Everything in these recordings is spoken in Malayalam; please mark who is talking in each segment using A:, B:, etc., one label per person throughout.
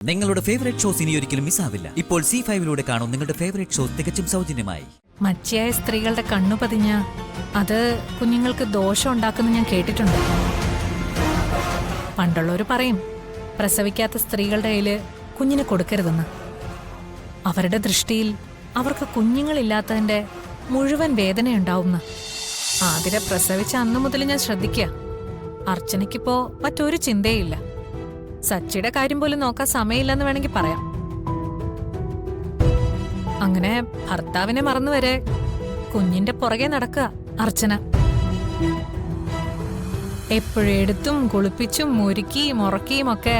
A: നിങ്ങളുടെ ഫേവറേറ്റ് ഷോസ് ഇനി ഒരിക്കലും മിസ്സാവില്ല. ഇപ്പോൾ C5-ലൂടെ കാണും നിങ്ങളുടെ ഫേവറേറ്റ് ഷോസ് തികച്ചും സൗജന്യമായി.
B: മച്ചിയായ സ്ത്രീകളുടെ കണ്ണു പതിഞ്ഞ അത് കുഞ്ഞുങ്ങൾക്ക് ദോഷം ഉണ്ടാക്കുന്ന ഞാൻ കേട്ടിട്ടുണ്ട്. പണ്ടുള്ളവർ പറയും പ്രസവിക്കാത്ത സ്ത്രീകളുടെ കയ്യില് കുഞ്ഞിനെ കൊടുക്കരുതെന്ന്. അവരുടെ ദൃഷ്ടിയിൽ അവർക്ക് കുഞ്ഞുങ്ങളില്ലാത്തതിന്റെ മുഴുവൻ വേദനയുണ്ടാവുമെന്ന്. ആതിരെ പ്രസവിച്ച അന്നു മുതൽ ഞാൻ ശ്രദ്ധിക്കുക. അർച്ചനയ്ക്കിപ്പോ മറ്റൊരു ചിന്തയില്ല. സച്ചിയുടെ കാര്യം പോലും നോക്കാൻ സമയമില്ലെന്ന് വേണമെങ്കിൽ പറയാം. അങ്ങനെ ഭർത്താവിനെ മറന്നുവരെ കുഞ്ഞിന്റെ പുറകെ നടക്കുക അർച്ചന. എപ്പോഴും എടുത്തും കുളിപ്പിച്ചും മുരുക്കിയും ഉറക്കിയും ഒക്കെ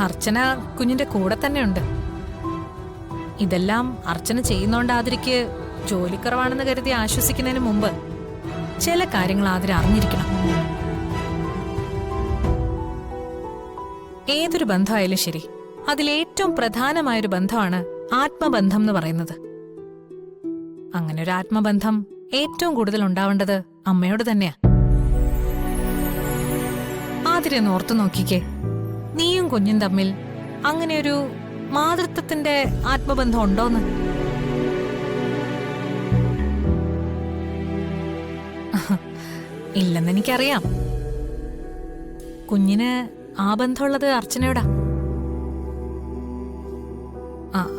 B: അർച്ചന കുഞ്ഞിന്റെ കൂടെ തന്നെയുണ്ട്. ഇതെല്ലാം അർച്ചന ചെയ്യുന്നോണ്ട് ആതിരയ്ക്ക് ജോലിക്കുറവാണെന്ന് കരുതി ആശ്വസിക്കുന്നതിന് മുമ്പ് ചില കാര്യങ്ങൾ ആതിര അറിഞ്ഞിരിക്കണം. ഏതൊരു ബന്ധമായാലും ശരി, അതിലേറ്റവും പ്രധാനമായൊരു ബന്ധമാണ് ആത്മബന്ധം എന്ന് പറയുന്നത്. അങ്ങനെ ഒരു ആത്മബന്ധം ഏറ്റവും കൂടുതൽ ഉണ്ടാവേണ്ടത് അമ്മയോട് തന്നെയാ. ആതിരെ ഓർത്തു നോക്കിക്കേ, നീയും കുഞ്ഞും തമ്മിൽ അങ്ങനെ ഒരു മാതൃത്വത്തിന്റെ ആത്മബന്ധം ഉണ്ടോന്ന്? ഇല്ലെന്ന് എനിക്കറിയാം. കുഞ്ഞിന് ആ ബന്ധമുള്ളത് അർച്ചനയോടാ.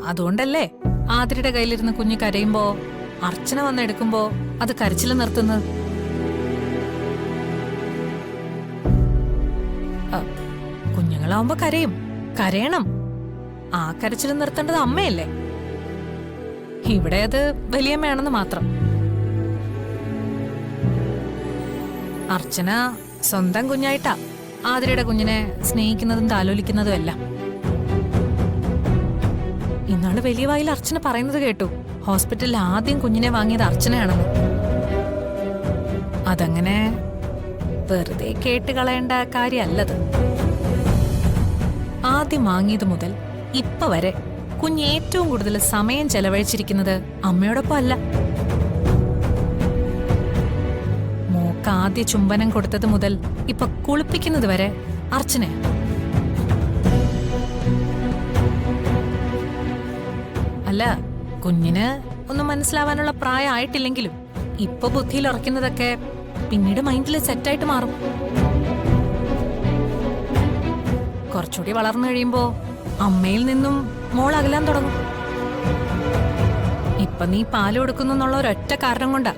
B: അതുകൊണ്ടല്ലേ ആതിരയുടെ കയ്യിലിരുന്ന് കുഞ്ഞ് കരയുമ്പോ അർച്ചന വന്നെടുക്കുമ്പോ അത് കരച്ചിൽ നിർത്തുന്നത്. കുഞ്ഞുങ്ങളാവുമ്പോ കരയും, കരയണം. ആ കരച്ചിൽ നിർത്തേണ്ടത് അമ്മയല്ലേ? ഇവിടെ അത് വലിയമ്മയാണെന്ന് മാത്രം. അർച്ചന സ്വന്തം കുഞ്ഞായിട്ടാ ആതിരയുടെ കുഞ്ഞിനെ സ്നേഹിക്കുന്നതും താലോലിക്കുന്നതും എല്ലാം. ഇന്നാള് വലിയ വായിൽ അർച്ചന പറയുന്നത് കേട്ടു, ഹോസ്പിറ്റലിൽ ആദ്യം കുഞ്ഞിനെ വാങ്ങിയത് അർച്ചനയാണെന്ന്. അതങ്ങനെ വെറുതെ കേട്ട് കളയേണ്ട കാര്യമല്ലത്. ആദ്യം വാങ്ങിയത് മുതൽ ഇപ്പൊ വരെ കുഞ്ഞ് ഏറ്റവും കൂടുതൽ സമയം ചെലവഴിച്ചിരിക്കുന്നത് അമ്മയോടൊപ്പം അല്ല. മോക്ക് ആദ്യ ചുംബനം കൊടുത്തത് മുതൽ ഇപ്പൊ കുളിപ്പിക്കുന്നത് വരെ അർച്ചന. അല്ല, കുഞ്ഞിന് ഒന്നും മനസ്സിലാവാനുള്ള പ്രായം ആയിട്ടില്ലെങ്കിലും ഇപ്പൊ ബുദ്ധിയിൽ ഉറക്കുന്നതൊക്കെ പിന്നീട് മൈൻഡിൽ സെറ്റായിട്ട് മാറും. കുറച്ചുകൂടി വളർന്നു കഴിയുമ്പോ അമ്മയിൽ നിന്നും മോൾ അകലാൻ തുടങ്ങും. ഇപ്പൊ നീ പാല് കൊടുക്കുന്നു എന്നുള്ള ഒരൊറ്റ കാരണം കൊണ്ടാ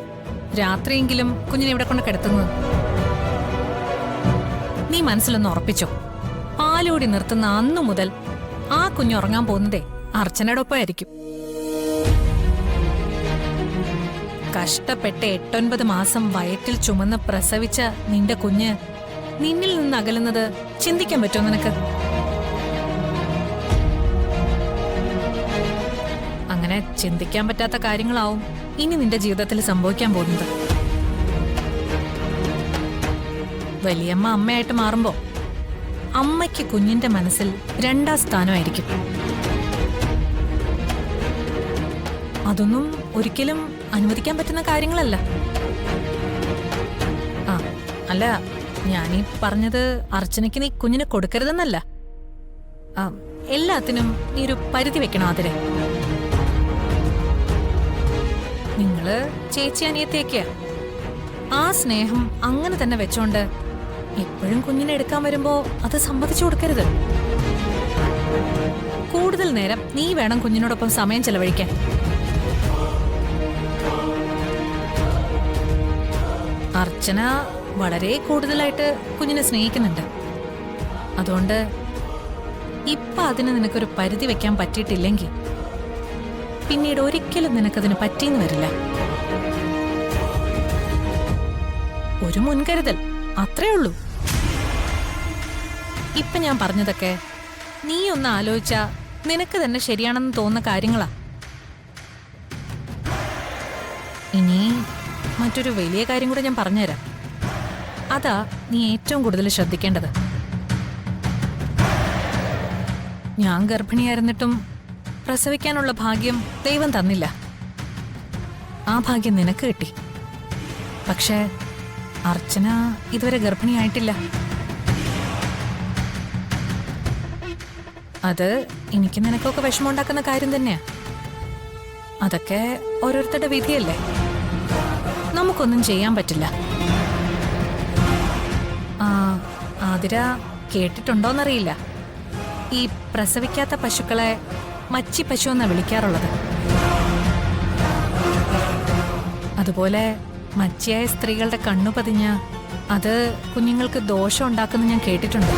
B: രാത്രിയെങ്കിലും കുഞ്ഞിനെ ഇവിടെ കൊണ്ട് കിടത്തുന്നത്. നീ മനസ്സിലൊന്ന് ഉറപ്പിച്ചോ, പാലുകൂടി നിർത്തുന്ന അന്നു മുതൽ ആ കുഞ്ഞുറങ്ങാൻ പോകുന്നതേ അർച്ചനയുടെ ഒപ്പമായിരിക്കും. കഷ്ടപ്പെട്ട് 8-9 മാസം വയറ്റിൽ ചുമന്ന് പ്രസവിച്ച നിന്റെ കുഞ്ഞ് നിന്നിൽ നിന്ന് അകലുന്നത് ചിന്തിക്കാൻ പറ്റുമോ നിനക്ക്? അങ്ങനെ ചിന്തിക്കാൻ പറ്റാത്ത കാര്യങ്ങളാവും ഇനി നിന്റെ ജീവിതത്തിൽ സംഭവിക്കാൻ പോകുന്നത്. വലിയമ്മ അമ്മയായിട്ട് മാറുമ്പോ അമ്മയ്ക്ക് കുഞ്ഞിന്റെ മനസ്സിൽ 2ാം സ്ഥാനമായിരിക്കും. അതൊന്നും ഒരിക്കലും അനുവദിക്കാൻ പറ്റുന്ന കാര്യങ്ങളല്ല. അല്ല, ഞാനീ പറഞ്ഞത് അർച്ചനയ്ക്ക് നീ കുഞ്ഞിനെ കൊടുക്കരുതെന്നല്ല. എല്ലാത്തിനും നീ ഒരു പരിധി വെക്കണം അതിരെ. നിങ്ങള് ചേച്ചി അനിയത്തേക്കാ. ആ സ്നേഹം അങ്ങനെ തന്നെ വെച്ചോണ്ട് എപ്പോഴും കുഞ്ഞിനെ എടുക്കാൻ വരുമ്പോ അത് സമ്മതിച്ചു കൊടുക്കരുത്. കൂടുതൽ നേരം നീ വേണം കുഞ്ഞിനോടൊപ്പം സമയം ചെലവഴിക്കാൻ. അർച്ചന വളരെ കൂടുതലായിട്ട് കുഞ്ഞിനെ സ്നേഹിക്കുന്നുണ്ട്. അതുകൊണ്ട് ഇപ്പൊ അതിന് നിനക്കൊരു പരിധി വെക്കാൻ പറ്റിയിട്ടില്ലെങ്കിൽ പിന്നീട് ഒരിക്കലും നിനക്കതിന് പറ്റിയെന്ന് വരില്ല. ഒരു മുൻകരുതൽ, അത്രേ ഉള്ളൂ. ഇപ്പൊ ഞാൻ പറഞ്ഞതൊക്കെ നീ ഒന്ന് ആലോചിച്ചാ നിനക്ക് തന്നെ ശരിയാണെന്ന് തോന്നുന്ന കാര്യങ്ങളാ. ഇനി മറ്റൊരു വലിയ കാര്യം കൂടെ ഞാൻ പറഞ്ഞുതരാം. അതാ നീ ഏറ്റവും കൂടുതൽ ശ്രദ്ധിക്കേണ്ടത്. ഞാൻ ഗർഭിണിയായിരുന്നിട്ടും പ്രസവിക്കാനുള്ള ഭാഗ്യം ദൈവം തന്നില്ല. ആ ഭാഗ്യം നിനക്ക് കിട്ടി. പക്ഷേ അർച്ചന ഇതുവരെ ഗർഭിണിയായിട്ടില്ല. അത് എനിക്ക് നിനക്കൊക്കെ വിഷമമുണ്ടാക്കുന്ന കാര്യം തന്നെയാ. അതൊക്കെ ഓരോരുത്തരുടെ വിധിയല്ലേ, നമുക്കൊന്നും ചെയ്യാൻ പറ്റില്ല. ആതിര കേട്ടിട്ടുണ്ടോന്നറിയില്ല, ഈ പ്രസവിക്കാത്ത പശുക്കളെ മച്ചി പശു എന്നാ വിളിക്കാറുള്ളത്. അതുപോലെ മച്ചിയായ സ്ത്രീകളുടെ കണ്ണു പതിഞ്ഞ അത് കുഞ്ഞുങ്ങൾക്ക് ദോഷം ഉണ്ടാക്കുന്ന ഞാൻ കേട്ടിട്ടുണ്ട്.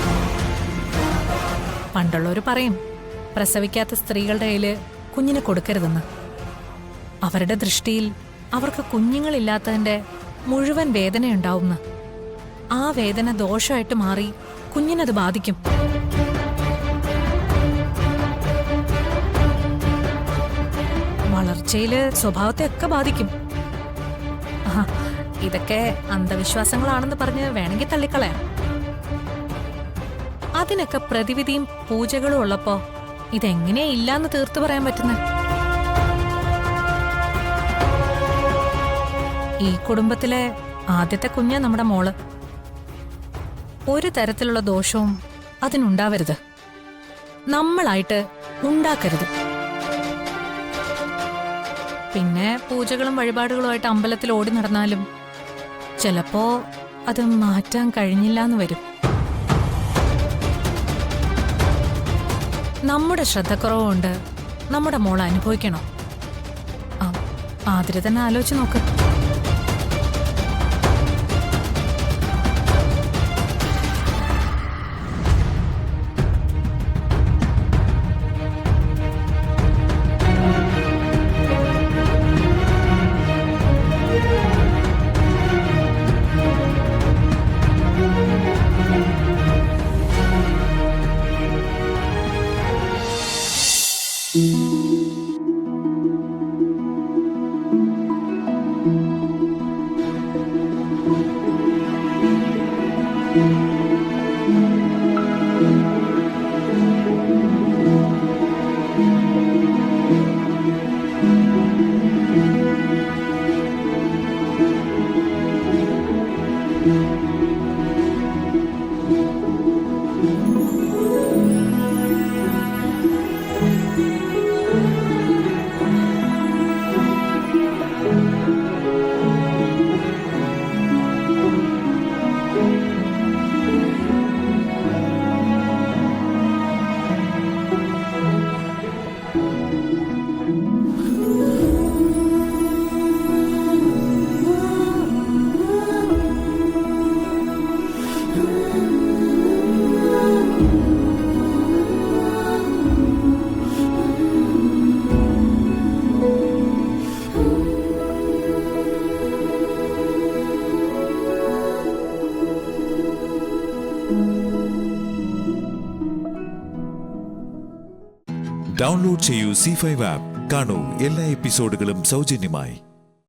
B: പണ്ടുള്ളവർ പറയും പ്രസവിക്കാത്ത സ്ത്രീകളുടെ കയ്യില് കുഞ്ഞിനെ കൊടുക്കരുതെന്ന്. അവരുടെ ദൃഷ്ടിയിൽ അവർക്ക് കുഞ്ഞുങ്ങളില്ലാത്തതിന്റെ മുഴുവൻ വേദനയുണ്ടാവുമെന്ന്. ആ വേദന ദോഷമായിട്ട് മാറി കുഞ്ഞിനത് ബാധിക്കും. വളർച്ചയില് സ്വഭാവത്തെ ഒക്കെ ബാധിക്കും. ഇതൊക്കെ അന്ധവിശ്വാസങ്ങളാണെന്ന് പറഞ്ഞ് വേണമെങ്കിൽ തള്ളിക്കളയാം. അതിനൊക്കെ പ്രതിവിധിയും പൂജകളും ഉള്ളപ്പോ ഇതെങ്ങനെയാ ഇല്ലാന്ന് തീർത്തു പറയാൻ പറ്റുന്നത്? ഈ കുടുംബത്തിലെ ആദ്യത്തെ കുഞ്ഞ് നമ്മുടെ മോള്. ഒരു തരത്തിലുള്ള ദോഷവും അതിനുണ്ടാവരുത്, നമ്മളായിട്ട് ഉണ്ടാക്കരുത്. പിന്നെ പൂജകളും വഴിപാടുകളുമായിട്ട് അമ്പലത്തിൽ ഓടി നടന്നാലും ചിലപ്പോ അത് മാറ്റാൻ കഴിഞ്ഞില്ല എന്ന് വരും. നമ്മുടെ ശ്രദ്ധക്കുറവുകൊണ്ട് നമ്മുടെ മോൾ അനുഭവിക്കണോ? ആതിര തന്നെ ആലോചിച്ച് നോക്ക്.
C: ഡൗൺലോഡ് ചെയ്യൂ C5 ആപ്പ്. കാണൂ എല്ലാ എപ്പിസോഡുകളും സൗജന്യമായി.